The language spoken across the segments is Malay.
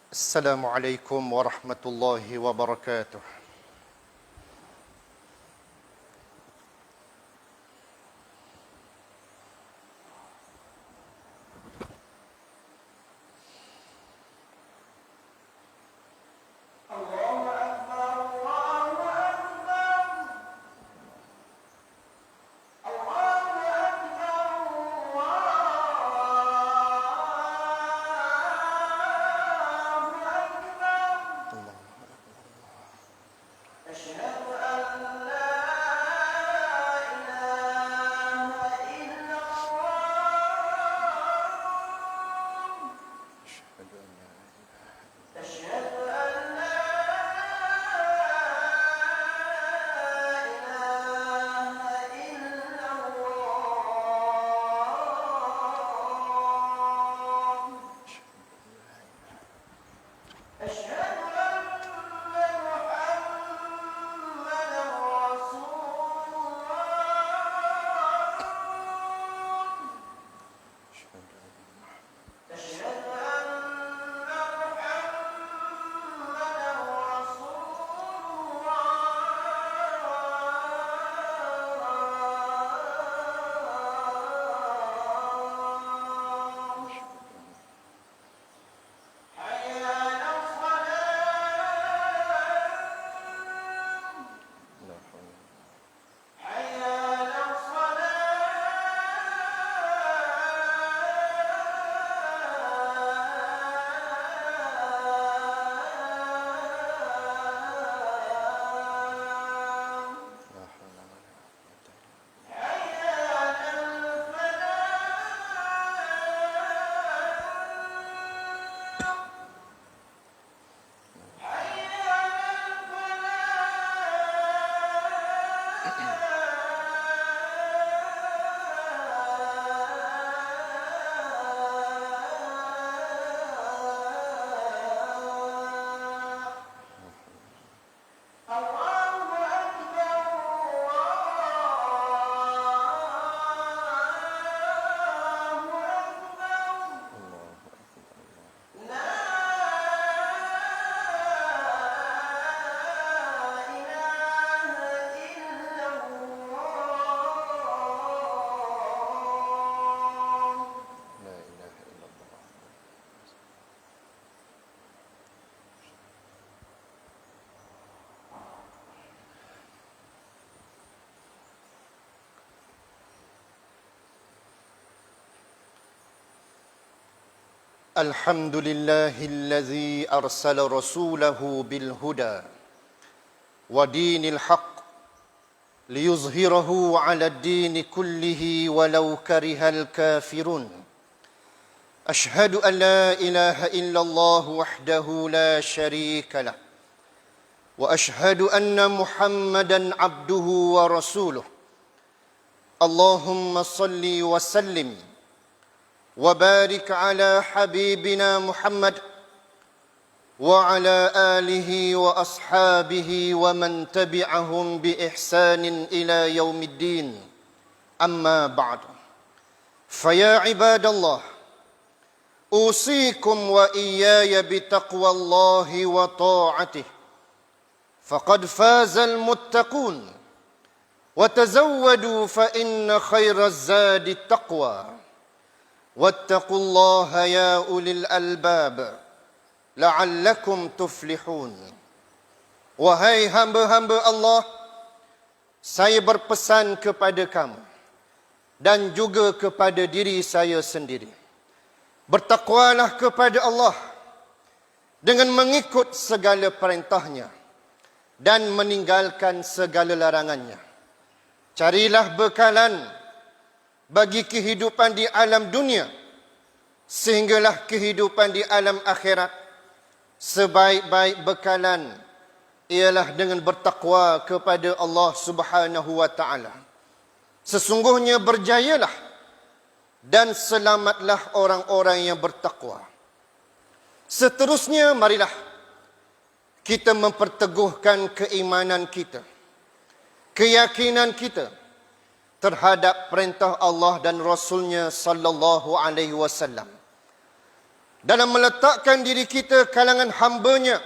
Assalamualaikum warahmatullahi wabarakatuh. الحمد لله الذي أرسل رسوله بالهدى ودين الحق ليظهره على الدين كله ولو كره الكافرون. أشهد أن لا إله إلا الله وحده لا شريك له وأشهد أن محمدا عبده ورسوله. اللهم صل وسلم وبارك على حبيبنا محمد وعلى آله وأصحابه ومن تبعهم بإحسان إلى يوم الدين. أما بعد، فيا عباد الله، أوصيكم وإياي بتقوى الله وطاعته، فقد فاز المتقون. وتزودوا فإن خير الزاد التقوى، واتقوا الله يا أولي الألباب لعلكم تفلحون. Wahai hamba-hamba Allah, saya berpesan kepada kamu dan juga kepada diri saya sendiri, bertakwalah kepada Allah dengan mengikut segala perintahnya dan meninggalkan segala larangannya. Carilah bekalan bagi kehidupan di alam dunia, sehinggalah kehidupan di alam akhirat. Sebaik-baik bekalan ialah dengan bertakwa kepada Allah Subhanahu wa taala. Sesungguhnya berjayalah dan selamatlah orang-orang yang bertakwa. Seterusnya, marilah kita memperteguhkan keimanan kita, keyakinan kita terhadap perintah Allah dan Rasulnya sallallahu alaihi wasallam, dalam meletakkan diri kita kalangan hamba-Nya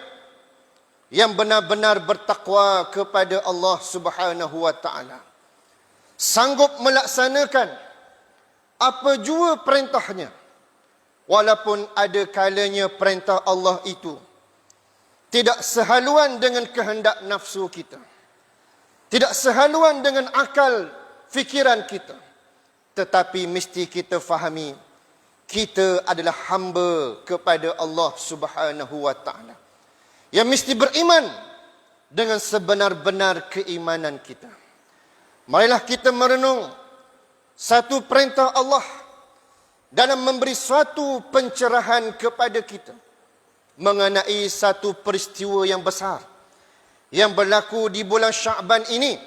yang benar-benar bertakwa kepada Allah Subhanahu wa taala. Sanggup melaksanakan apa jua perintah-Nya, walaupun ada kalanya perintah Allah itu tidak sehaluan dengan kehendak nafsu kita, tidak sehaluan dengan akal fikiran kita, tetapi mesti kita fahami kita adalah hamba kepada Allah Subhanahu wa taala, yang mesti beriman dengan sebenar-benar keimanan kita. Marilah kita merenung satu perintah Allah dalam memberi suatu pencerahan kepada kita mengenai satu peristiwa yang besar yang berlaku di bulan Sya'ban ini,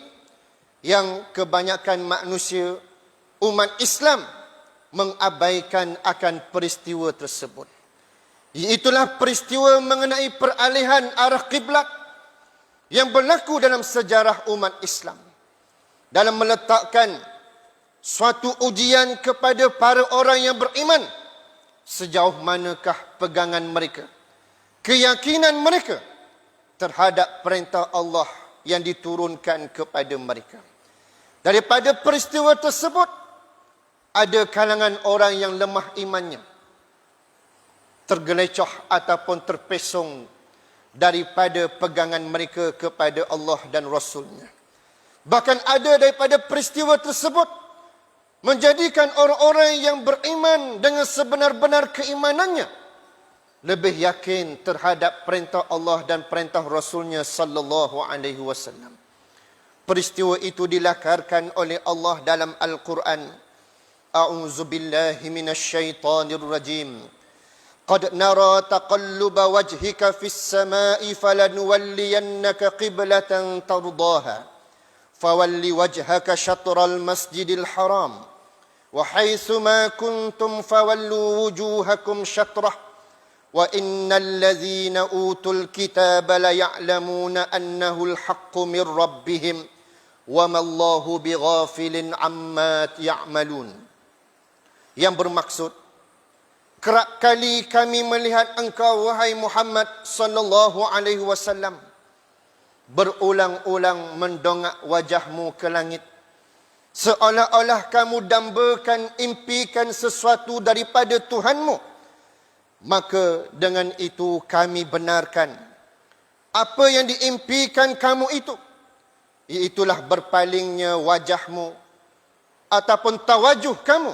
yang kebanyakan manusia umat Islam mengabaikan akan peristiwa tersebut. Iaitulah peristiwa mengenai peralihan arah kiblat yang berlaku dalam sejarah umat Islam, dalam meletakkan suatu ujian kepada para orang yang beriman, sejauh manakah pegangan mereka, keyakinan mereka terhadap perintah Allah yang diturunkan kepada mereka. Daripada peristiwa tersebut, ada kalangan orang yang lemah imannya, tergelecoh ataupun terpesong daripada pegangan mereka kepada Allah dan Rasul-Nya. Bahkan ada daripada peristiwa tersebut menjadikan orang-orang yang beriman dengan sebenar-benar keimanannya lebih yakin terhadap perintah Allah dan perintah Rasul-Nya sallallahu alaihi wasallam. Peristiwa itu dilakarkan oleh Allah dalam Al-Quran. A'udzu billahi minasyaitonir rajim. Qad nara taqalluba wajhika fis samai falanuwalliyannaka qiblatan tardaha. Fawalli wajhaka syatral masjidil haram. Wa haitsu ma kuntum fawallu wujuhakum syatrah. Wa innal ladzina utul kitaba la ya'lamuna annahu al-haqqu min rabbihim wa ma Allahu bighafilin amma ya'malun. Yang bermaksud, kerap kali kami melihat engkau wahai Muhammad sallallahu alaihi wasallam berulang-ulang mendongak wajahmu ke langit, seolah-olah kamu dambakan, impikan sesuatu daripada Tuhanmu. Maka dengan itu kami benarkan apa yang diimpikan kamu itu, iaitulah berpalingnya wajahmu ataupun tawajuh kamu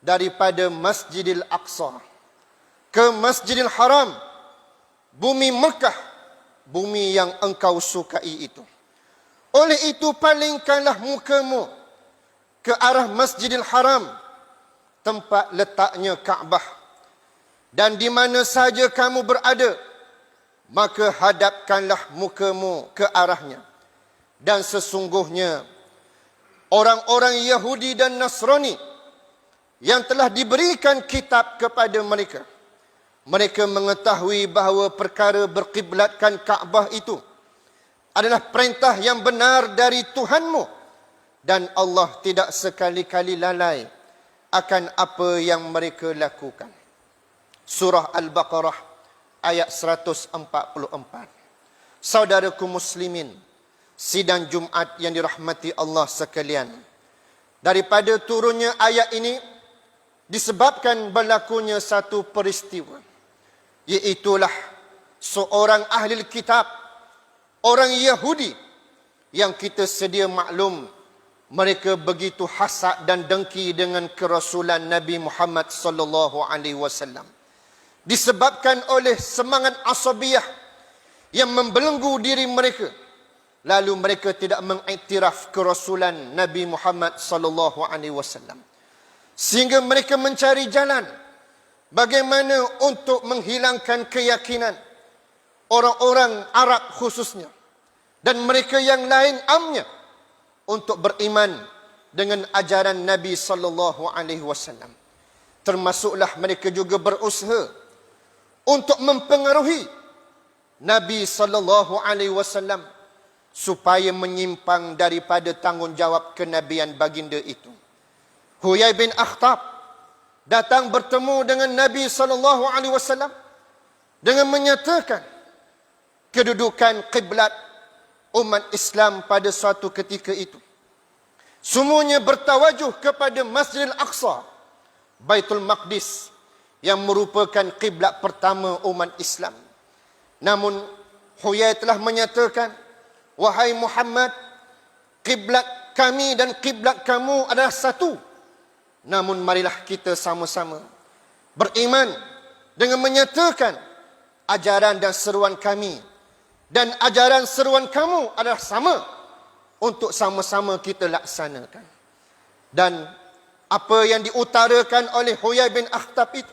daripada Masjidil Aqsa ke Masjidil Haram, bumi Mekah, bumi yang engkau sukai itu. Oleh itu palingkanlah mukamu ke arah Masjidil Haram, tempat letaknya Kaabah, dan di mana saja kamu berada, maka hadapkanlah mukamu ke arahnya. Dan sesungguhnya orang-orang Yahudi dan Nasrani yang telah diberikan kitab kepada mereka, mereka mengetahui bahawa perkara berkiblatkan Kaabah itu adalah perintah yang benar dari Tuhanmu, dan Allah tidak sekali-kali lalai akan apa yang mereka lakukan. Surah Al-Baqarah ayat 144. Saudaraku muslimin, sidang Jumaat yang dirahmati Allah sekalian, daripada turunnya ayat ini disebabkan berlakunya satu peristiwa, iaitulah seorang ahli kitab, orang Yahudi yang kita sedia maklum mereka begitu hasad dan dengki dengan kerasulan Nabi Muhammad sallallahu alaihi wasallam, disebabkan oleh semangat asabiyah yang membelenggu diri mereka. Lalu mereka tidak mengiktiraf kerasulan Nabi Muhammad sallallahu alaihi wasallam, sehingga mereka mencari jalan bagaimana untuk menghilangkan keyakinan orang-orang Arab khususnya, dan mereka yang lain amnya, untuk beriman dengan ajaran Nabi sallallahu alaihi wasallam. Termasuklah mereka juga berusaha untuk mempengaruhi Nabi sallallahu alaihi wasallam supaya menyimpang daripada tanggungjawab kenabian baginda itu. Huyai bin Akhtab datang bertemu dengan Nabi SAW dengan menyatakan kedudukan kiblat umat Islam pada suatu ketika itu. Semuanya bertawajuh kepada Masjidil Aqsa, Baitul Maqdis, yang merupakan kiblat pertama umat Islam. Namun Huyai telah menyatakan, wahai Muhammad, kiblat kami dan kiblat kamu adalah satu. Namun marilah kita sama-sama beriman dengan menyatakan ajaran dan seruan kami dan ajaran seruan kamu adalah sama, untuk sama-sama kita laksanakan. Dan apa yang diutarakan oleh Huyai bin Akhtab itu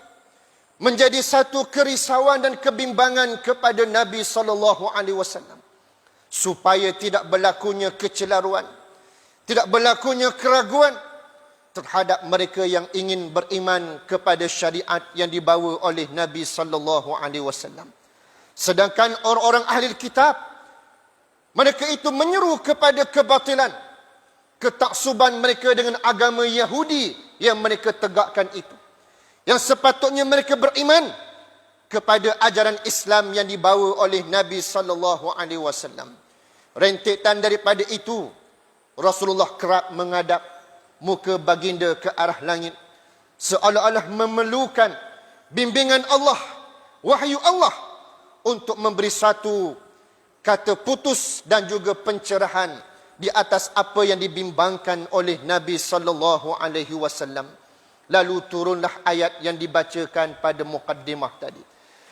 menjadi satu kerisauan dan kebimbangan kepada Nabi SAW, supaya tidak berlakunya kecelaruan, tidak berlakunya keraguan terhadap mereka yang ingin beriman kepada syariat yang dibawa oleh Nabi SAW. Sedangkan orang-orang ahli kitab, mereka itu menyeru kepada kebatilan, ketaksuban mereka dengan agama Yahudi yang mereka tegakkan itu. Yang sepatutnya mereka beriman kepada ajaran Islam yang dibawa oleh Nabi SAW. Rentetan daripada itu, Rasulullah kerap menghadap muka baginda ke arah langit, seolah-olah memerlukan bimbingan Allah, wahyu Allah, untuk memberi satu kata putus dan juga pencerahan di atas apa yang dibimbangkan oleh Nabi SAW. Lalu turunlah ayat yang dibacakan pada mukaddimah tadi,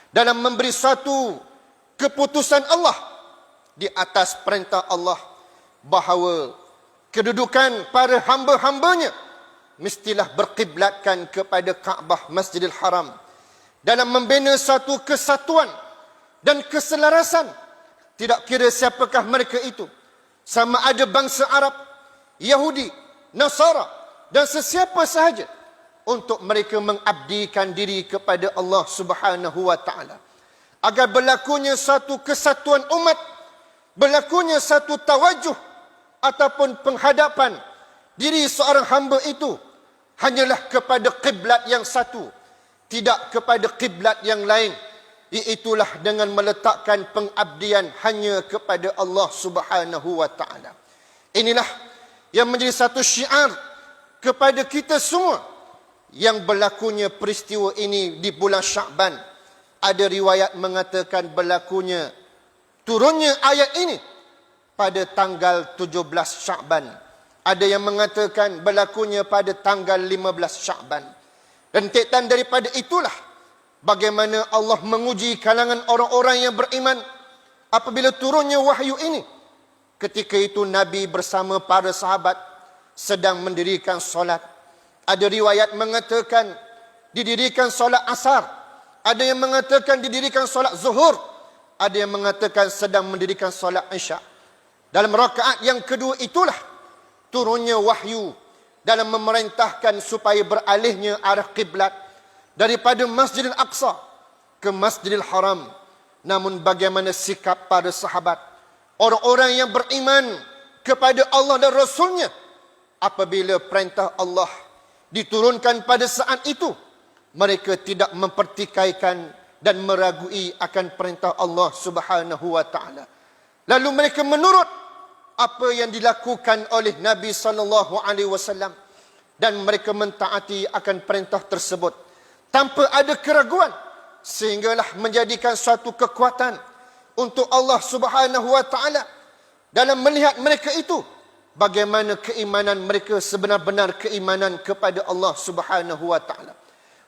dalam memberi satu keputusan Allah di atas perintah Allah, bahawa kedudukan para hamba-hambanya mestilah berkiblatkan kepada Kaabah Masjidil Haram, dalam membina satu kesatuan dan keselarasan. Tidak kira siapakah mereka itu, sama ada bangsa Arab, Yahudi, Nasara dan sesiapa sahaja, untuk mereka mengabdikan diri kepada Allah Subhanahu wa taala, agar berlakunya satu kesatuan umat, berlakunya satu tawajuh ataupun penghadapan diri seorang hamba itu hanyalah kepada kiblat yang satu, tidak kepada kiblat yang lain, iaitulah dengan meletakkan pengabdian hanya kepada Allah Subhanahu wa taala. Inilah yang menjadi satu syiar kepada kita semua yang berlakunya peristiwa ini di bulan Sya'ban. Ada riwayat mengatakan berlakunya turunnya ayat ini pada tanggal 17 Sya'ban. Ada yang mengatakan berlakunya pada tanggal 15 Sya'ban. Rentetan daripada itulah bagaimana Allah menguji kalangan orang-orang yang beriman apabila turunnya wahyu ini. Ketika itu Nabi bersama para sahabat sedang mendirikan solat. Ada riwayat mengatakan didirikan solat asar, ada yang mengatakan didirikan solat zuhur, ada yang mengatakan sedang mendirikan solat isya. Dalam rakaat yang kedua itulah turunnya wahyu dalam memerintahkan supaya beralihnya arah kiblat daripada Masjidil Aqsa ke Masjidil Haram. Namun bagaimana sikap para sahabat, orang-orang yang beriman kepada Allah dan Rasulnya, apabila perintah Allah diturunkan pada saat itu, mereka tidak mempertikaikan dan meragui akan perintah Allah Subhanahu wa taala. Lalu mereka menurut apa yang dilakukan oleh Nabi SAW dan mereka mentaati akan perintah tersebut tanpa ada keraguan, sehinggalah menjadikan suatu kekuatan untuk Allah Subhanahu wa taala dalam melihat mereka itu bagaimana keimanan mereka sebenar-benar keimanan kepada Allah Subhanahu wa taala.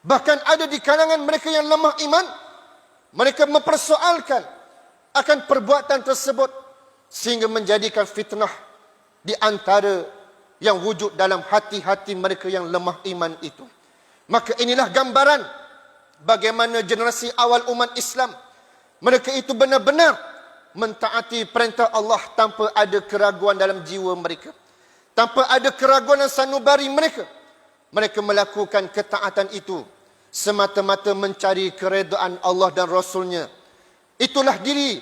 Bahkan ada di kalangan mereka yang lemah iman, mereka mempersoalkan akan perbuatan tersebut sehingga menjadikan fitnah di antara yang wujud dalam hati-hati mereka yang lemah iman itu. Maka inilah gambaran bagaimana generasi awal umat Islam, mereka itu benar-benar mentaati perintah Allah tanpa ada keraguan dalam jiwa mereka, tanpa ada keraguan dan sanubari mereka. Mereka melakukan ketaatan itu semata-mata mencari keredaan Allah dan Rasulnya. Itulah diri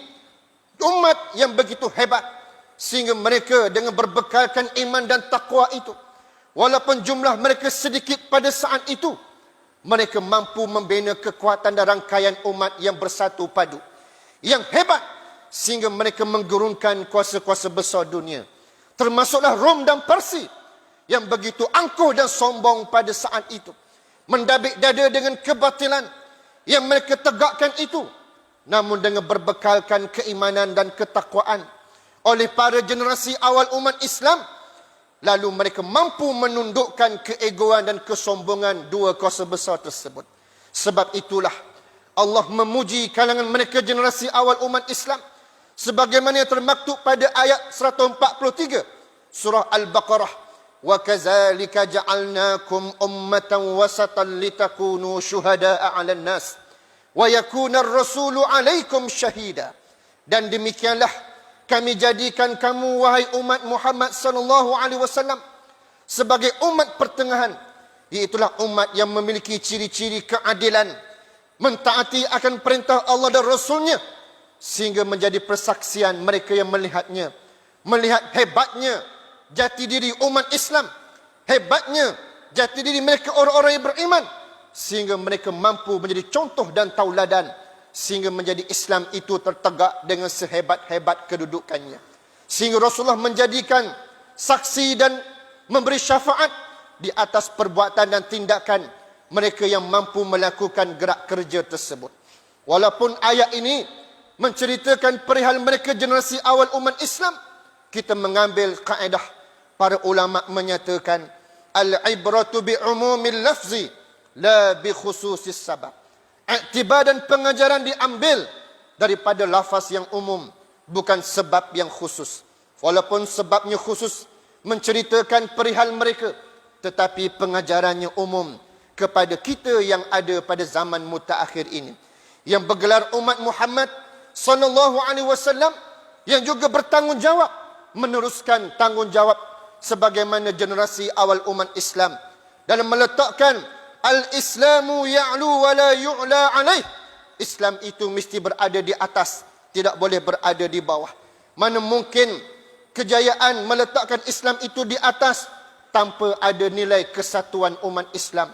umat yang begitu hebat, sehingga mereka dengan berbekalkan iman dan takwa itu, walaupun jumlah mereka sedikit pada saat itu, mereka mampu membina kekuatan dan rangkaian umat yang bersatu padu, yang hebat, sehingga mereka menggurungkan kuasa-kuasa besar dunia, termasuklah Rom dan Parsi, yang begitu angkuh dan sombong pada saat itu, mendabik dada dengan kebatilan yang mereka tegakkan itu, namun dengan berbekalkan keimanan dan ketakwaan oleh para generasi awal umat Islam, lalu mereka mampu menundukkan keegoan dan kesombongan dua kuasa besar tersebut. Sebab itulah Allah memuji kalangan mereka generasi awal umat Islam, sebagaimana yang termaktub pada ayat 143 surah Al-Baqarah, wa kadzalika ja'alnakum ummatan wasatan litakunu syuhada'a 'alan nas wa yakuna ar-rasulu 'alaikum syahida. Dan demikianlah kami jadikan kamu, wahai umat Muhammad sallallahu alaihi wasallam, sebagai umat pertengahan, iaitulah umat yang memiliki ciri-ciri keadilan, mentaati akan perintah Allah dan Rasulnya, sehingga menjadi persaksian mereka yang melihatnya, melihat hebatnya jati diri umat Islam, hebatnya jati diri mereka orang-orang yang beriman, sehingga mereka mampu menjadi contoh dan tauladan, sehingga menjadi Islam itu tertegak dengan sehebat-hebat kedudukannya. Sehingga Rasulullah menjadikan saksi dan memberi syafaat di atas perbuatan dan tindakan mereka yang mampu melakukan gerak kerja tersebut. Walaupun ayat ini menceritakan perihal mereka generasi awal umat Islam, kita mengambil kaedah para ulama menyatakan al-ibratu bi umumil lafzi la bi khususis sabab. Iktibar dan pengajaran diambil daripada lafaz yang umum, bukan sebab yang khusus. Walaupun sebabnya khusus menceritakan perihal mereka, tetapi pengajarannya umum kepada kita yang ada pada zaman mutaakhir ini, yang bergelar umat Muhammad sallallahu alaihi wasallam, yang juga bertanggungjawab meneruskan tanggungjawab sebagaimana generasi awal umat Islam dalam meletakkan al-Islamu ya'lu wa la yu'la alaih. Islam itu mesti berada di atas, tidak boleh berada di bawah. Mana mungkin kejayaan meletakkan Islam itu di atas tanpa ada nilai kesatuan umat Islam,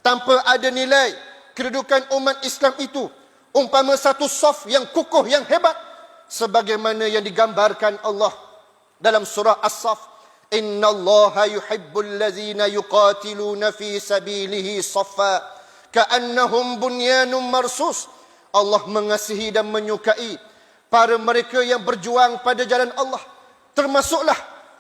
tanpa ada nilai kedudukan umat Islam itu umpama satu saf yang kukuh, yang hebat, sebagaimana yang digambarkan Allah dalam surah As-Saff, Inna Allaha yuhibbul ladzina yuqatiluna fi sabilihi saffa ka'annahum bunyanun marsus. Allah mengasihi dan menyukai para mereka yang berjuang pada jalan Allah, termasuklah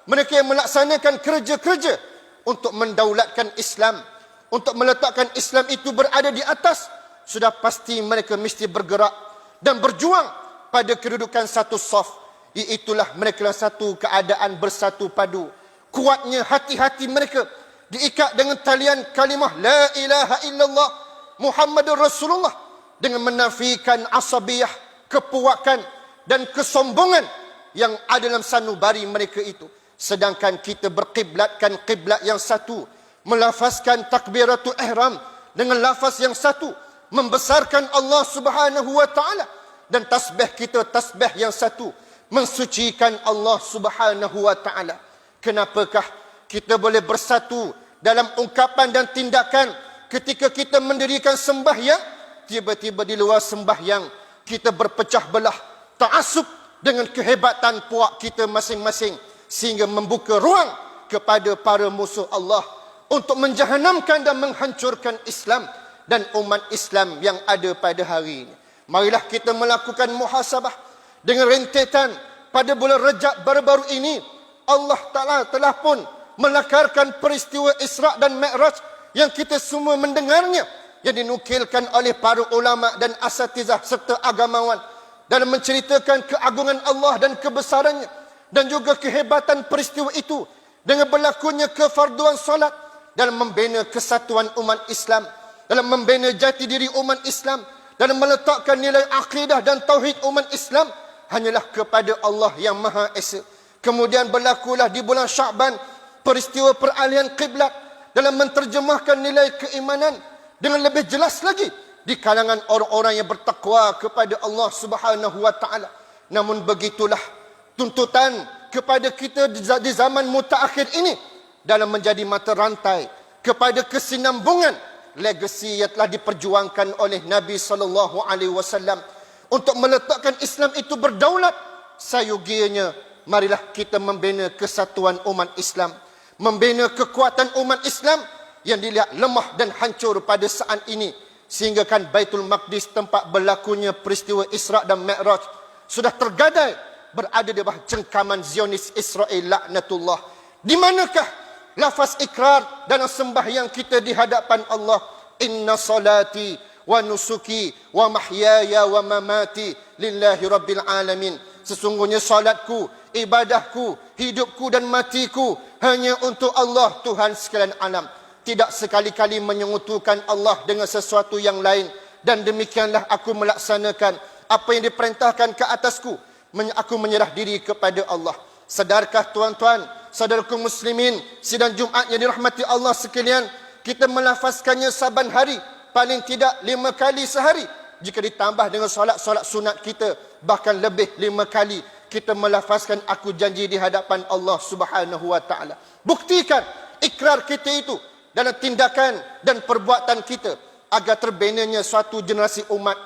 mereka yang melaksanakan kerja-kerja untuk mendaulatkan Islam, untuk meletakkan Islam itu berada di atas. Sudah pasti mereka mesti bergerak dan berjuang pada kedudukan satu saf, iaitulah mereka satu keadaan bersatu padu. Kuatnya hati-hati mereka diikat dengan talian kalimah la ilaha illallah Muhammadur Rasulullah, dengan menafikan asabiyah, kepuakan dan kesombongan yang ada dalam sanubari mereka itu. Sedangkan kita berkiblatkan kiblat yang satu, melafazkan takbiratul ihram dengan lafaz yang satu, membesarkan Allah Subhanahu wa taala, dan tasbih kita tasbih yang satu, mensucikan Allah Subhanahu wa taala. Kenapakah kita boleh bersatu dalam ungkapan dan tindakan ketika kita mendirikan sembahyang, tiba-tiba di luar sembahyang kita berpecah belah, ta'assub dengan kehebatan puak kita masing-masing, sehingga membuka ruang kepada para musuh Allah untuk menjahanamkan dan menghancurkan Islam dan umat Islam yang ada pada hari ini. Marilah kita melakukan muhasabah dengan rentetan pada bulan Rajab baru-baru ini. Allah Ta'ala telah pun melakarkan peristiwa Isra' dan Mi'raj yang kita semua mendengarnya, yang dinukilkan oleh para ulama dan asatizah serta agamawan dalam menceritakan keagungan Allah dan kebesarannya, dan juga kehebatan peristiwa itu dengan berlakunya kefarduan solat dalam membina kesatuan umat Islam, dalam membina jati diri umat Islam, dalam meletakkan nilai akidah dan tauhid umat Islam hanyalah kepada Allah yang Maha Esa. Kemudian berlakulah di bulan Sya'ban peristiwa peralihan kiblat dalam menterjemahkan nilai keimanan dengan lebih jelas lagi di kalangan orang-orang yang bertakwa kepada Allah Subhanahu wa taala. Namun begitulah tuntutan kepada kita di zaman mutaakhir ini dalam menjadi mata rantai kepada kesinambungan legasi yang telah diperjuangkan oleh Nabi sallallahu alaihi wasallam untuk meletakkan Islam itu berdaulat, sayogianya marilah kita membina kesatuan umat Islam, membina kekuatan umat Islam yang dilihat lemah dan hancur pada saat ini, sehingga kan Baitul Maqdis, tempat berlakunya peristiwa Isra' dan Mi'raj, sudah tergadai berada di bawah cengkaman Zionis Israel laknatullah. Di manakah lafaz ikrar dalam sembahyang kita di hadapan Allah? Inna salati wa nusuki wa mahyaya wa mamati lillahi rabbil alamin. Sesungguhnya salatku, ibadahku, hidupku dan matiku hanya untuk Allah, Tuhan sekalian alam. Tidak sekali-kali menyekutukan Allah dengan sesuatu yang lain. Dan demikianlah aku melaksanakan apa yang diperintahkan ke atasku. Aku menyerah diri kepada Allah. Sadarkah tuan-tuan, saudaraku muslimin, sidang Jumaat yang dirahmati Allah sekalian, kita melafazkannya saban hari, paling tidak 5 kali sehari. Jika ditambah dengan solat-solat sunat kita, bahkan lebih 5 kali kita melafazkan aku janji di hadapan Allah Subhanahu wa taala. Buktikan ikrar kita itu dalam tindakan dan perbuatan kita, agar terbinanya suatu generasi umat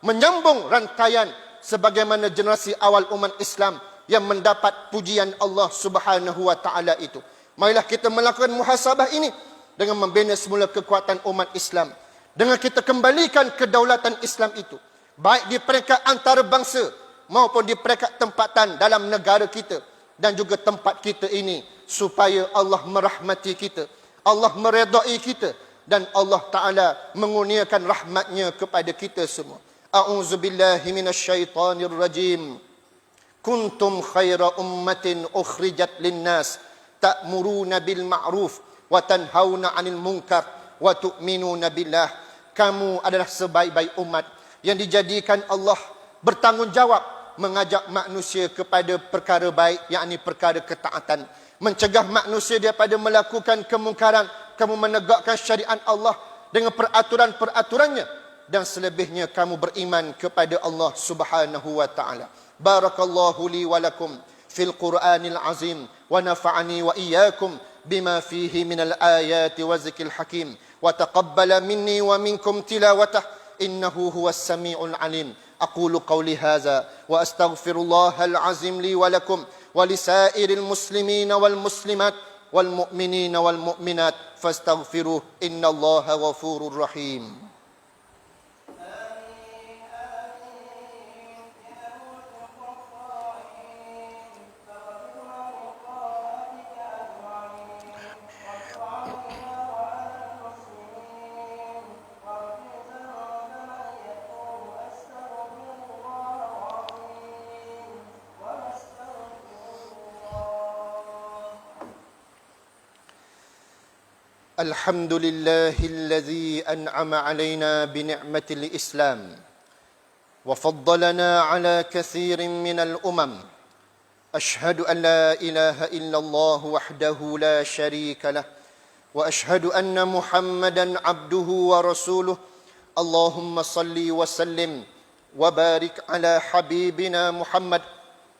menyambung rantaian sebagaimana generasi awal umat Islam yang mendapat pujian Allah Subhanahu wa taala itu. Marilah kita melakukan muhasabah ini dengan membina semula kekuatan umat Islam, dengan kita kembalikan kedaulatan Islam itu, baik di peringkat antarabangsa maupun di peringkat tempatan dalam negara kita dan juga tempat kita ini, supaya Allah merahmati kita, Allah meredai kita, dan Allah Ta'ala mengurniakan rahmatnya kepada kita semua. A'udzubillahi minasyaitanir rajim. Kuntum khaira ummatin ukhrijat linnas ta'muruna bil ma'ruf wa tanhauna 'anil munkar wa tu'minuna billah. Kamu adalah sebaik-baik umat yang dijadikan Allah bertanggungjawab mengajak manusia kepada perkara baik, yakni perkara ketaatan, mencegah manusia daripada melakukan kemungkaran. Kamu menegakkan syariat Allah dengan peraturan-peraturannya, dan selebihnya kamu beriman kepada Allah Subhanahu wa taala. Barakallahu li wa lakum fil Qur'anil azim wa nafa'ani wa iyyakum bima fihi minal ayati wa zikril hakim wa taqabbala minni wa minkum tilawatah innahu huwas samiul alim. Aqulu qawli hadza wa astaghfirullahal azim li wa lakum wa lisairil muslimina wal muslimat wal mu'minina wal mu'minat fastaghfiruh innallaha ghafurur rahim. الحمد لله الذي أنعم علينا بنعمة الإسلام وفضلنا على كثير من الأمم. أشهد أن لا إله إلا الله وحده لا شريك له وأشهد أن محمدا عبده ورسوله. اللهم صل وسلم وبارك على حبيبنا محمد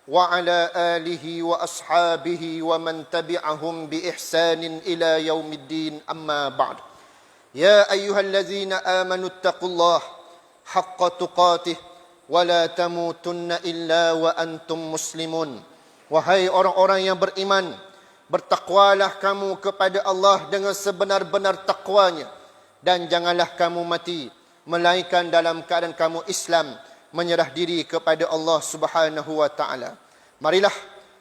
وعلى آله وأصحابه ومن تبعهم بإحسان إلى يوم الدين. أما بعد. يا أيها الذين آمنوا اتقوا الله حق تقاته ولا تموتن إلا وأنتم مسلمون. Wahai orang-orang yang beriman, bertakwalah kamu kepada Allah dengan sebenar-benar takwanya, dan janganlah kamu mati melainkan dalam keadaan kamu Islam, menyerah diri kepada Allah Subhanahu wa taala. Marilah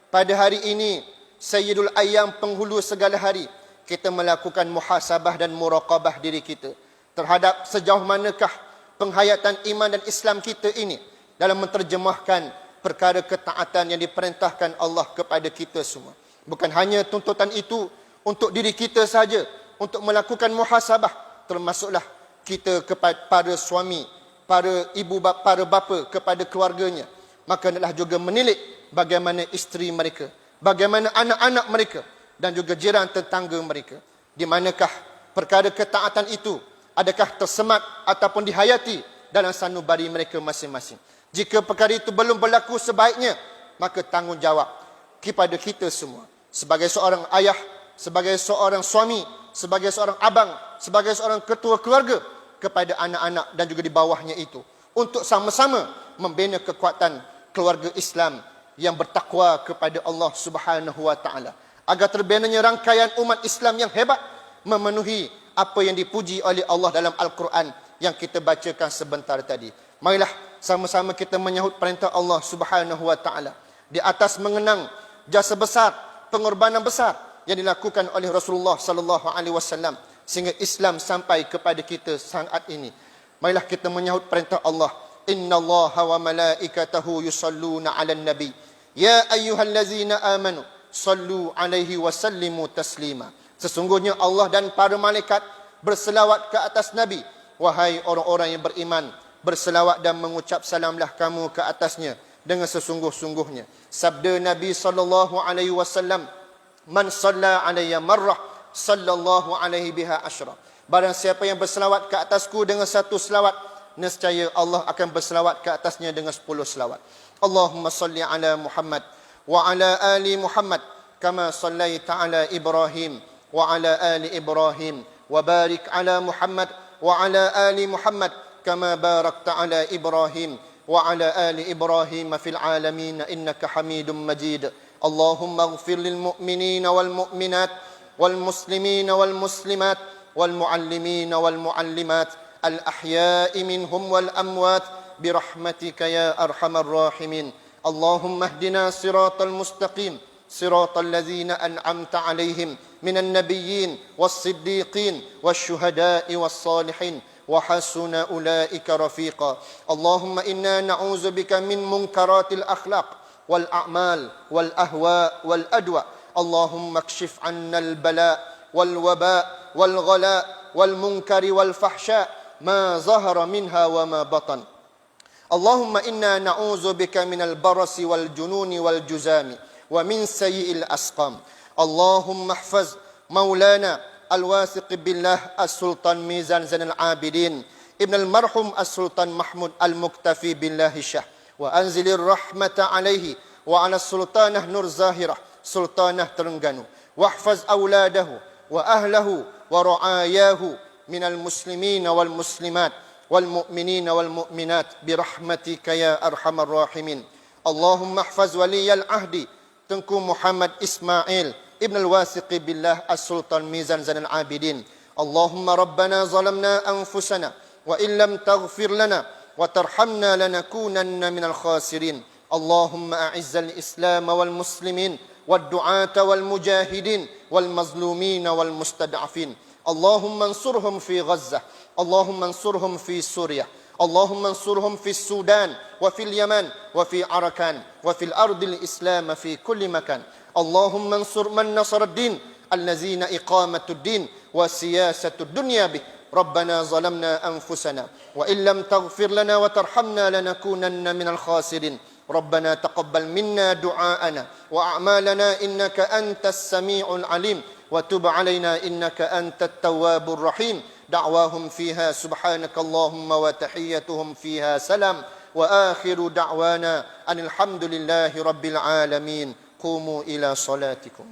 pada hari ini, Sayyidul Ayyam, penghulu segala hari, kita melakukan muhasabah dan muraqabah diri kita terhadap sejauh manakah penghayatan iman dan Islam kita ini dalam menterjemahkan perkara ketaatan yang diperintahkan Allah kepada kita semua. Bukan hanya tuntutan itu untuk diri kita saja, untuk melakukan muhasabah, termasuklah kita kepada para suami, para ibu, para bapa kepada keluarganya. Maka hendaklah juga menilik bagaimana isteri mereka, bagaimana anak-anak mereka, dan juga jiran tetangga mereka. Di manakah perkara ketaatan itu, adakah tersemat ataupun dihayati dalam sanubari mereka masing-masing. Jika perkara itu belum berlaku sebaiknya, maka tanggungjawab kepada kita semua sebagai seorang ayah, sebagai seorang suami, sebagai seorang abang, sebagai seorang ketua keluarga kepada anak-anak dan juga di bawahnya itu, untuk sama-sama membina kekuatan keluarga Islam yang bertakwa kepada Allah Subhanahu wa taala, agar terbinanya rangkaian umat Islam yang hebat, memenuhi apa yang dipuji oleh Allah dalam Al-Quran yang kita bacakan sebentar tadi. Marilah sama-sama kita menyahut perintah Allah Subhanahu wa taala di atas mengenang jasa besar, pengorbanan besar yang dilakukan oleh Rasulullah sallallahu alaihi wasallam sehingga Islam sampai kepada kita saat ini. Marilah kita menyahut perintah Allah. Innallaha wa malaikatahu yusalluna 'alan nabi. Ya ayyuhallazina amanu sallu 'alaihi wa sallimu taslima. Sesungguhnya Allah dan para malaikat berselawat ke atas Nabi. Wahai orang-orang yang beriman, berselawat dan mengucap salamlah kamu ke atasnya dengan sesungguh-sungguhnya. Sabda Nabi sallallahu alaihi wasallam, "Man shalla alayya marrah, sallallahu alaihi biha asyra." Barang siapa yang berselawat ke atasku dengan satu selawat, nescaya Allah akan berselawat ke atasnya dengan 10 selawat. Allahumma salli ala Muhammad wa ala ali Muhammad kama sallaita ala Ibrahim wa ala ali Ibrahim wa barik ala Muhammad wa ala ali Muhammad kama barakta ala Ibrahim wa ala ali Ibrahim fil alamin innaka Hamidum Majid. Allahumma ighfir lil mu'minina wal mu'minat wal muslimina wal muslimat wal muallimina wal muallimat al ahya'i minhum wal amwat birahmatika ya arhamar rahimin. Allahumma ihdina siratal mustaqim siratal ladzina an'amta 'alaihim minan nabiyyin was siddiqin was syuhada'i was salihin wa hasuna ulaika rafiqa. Allahumma inna na'udzu bika min munkaratil akhlaq wal a'mal wal ahwa wal adwa. Allahumma kshif 'anna al bala wal waba wal ghala wal munkari wal fahsya ma zahara minha wa ma batan. Allahumma inna na'udzu bika minal barasi wal jununi wal juzami wa min sayyi'il asqam. Allahumma ihfaz maulana al-wasiq billah as-sultan Mizan Zainal Abidin ibn al-marhum as-sultan Mahmud al-muktafi billahi syah wa anzilir rahmata alaihi wa ala sultanah Nur Zahirah sultanah Terengganu wahfaz awladahu wa ahlahu wa ra'ayahu minal muslimina wal muslimat wal mu'minina wal mu'minat birahmatika ya arhamar rahimin. Allahumma ihfaz waliyal ahdi Tengku Muhammad Ismail ibn al-wasiq billah as-sultan Mizan Zainal Abidin. Allahumma rabbana zalamna anfusana wa illam taghfir lana wa tarhamna lanakunanna minal khasirin. Allahumma a'izzal islam wal muslimin wad du'ata wal mujahidin wal mazlumin wal mustad'afin. Allahumma ansurhum fi Gazzah, Allahumma ansurhum fi Suriah, Allahumma ansurhum fi Sudan wa fil Yaman wa fi Arakan wa fil ardil Islam fi kulli makan. Allahumma ansur man nasara ad-din allazina iqamatud din wa siyasatud dunya bih. Rabbana zalamna anfusana wa illam taghfir lana wa tarhamna lanakunanna minal khasirin. Rabbana taqabbal minna du'aana wa a'malana innaka antas sami'ul alim wa tub 'alaina innaka antat tawwabur rahim. Da'wahum fiha subhanakallahumma wa tahiyyatuhum fiha salam wa akhiru da'wana anil hamdulillahi rabbil alamin. Qumu ila salatikum.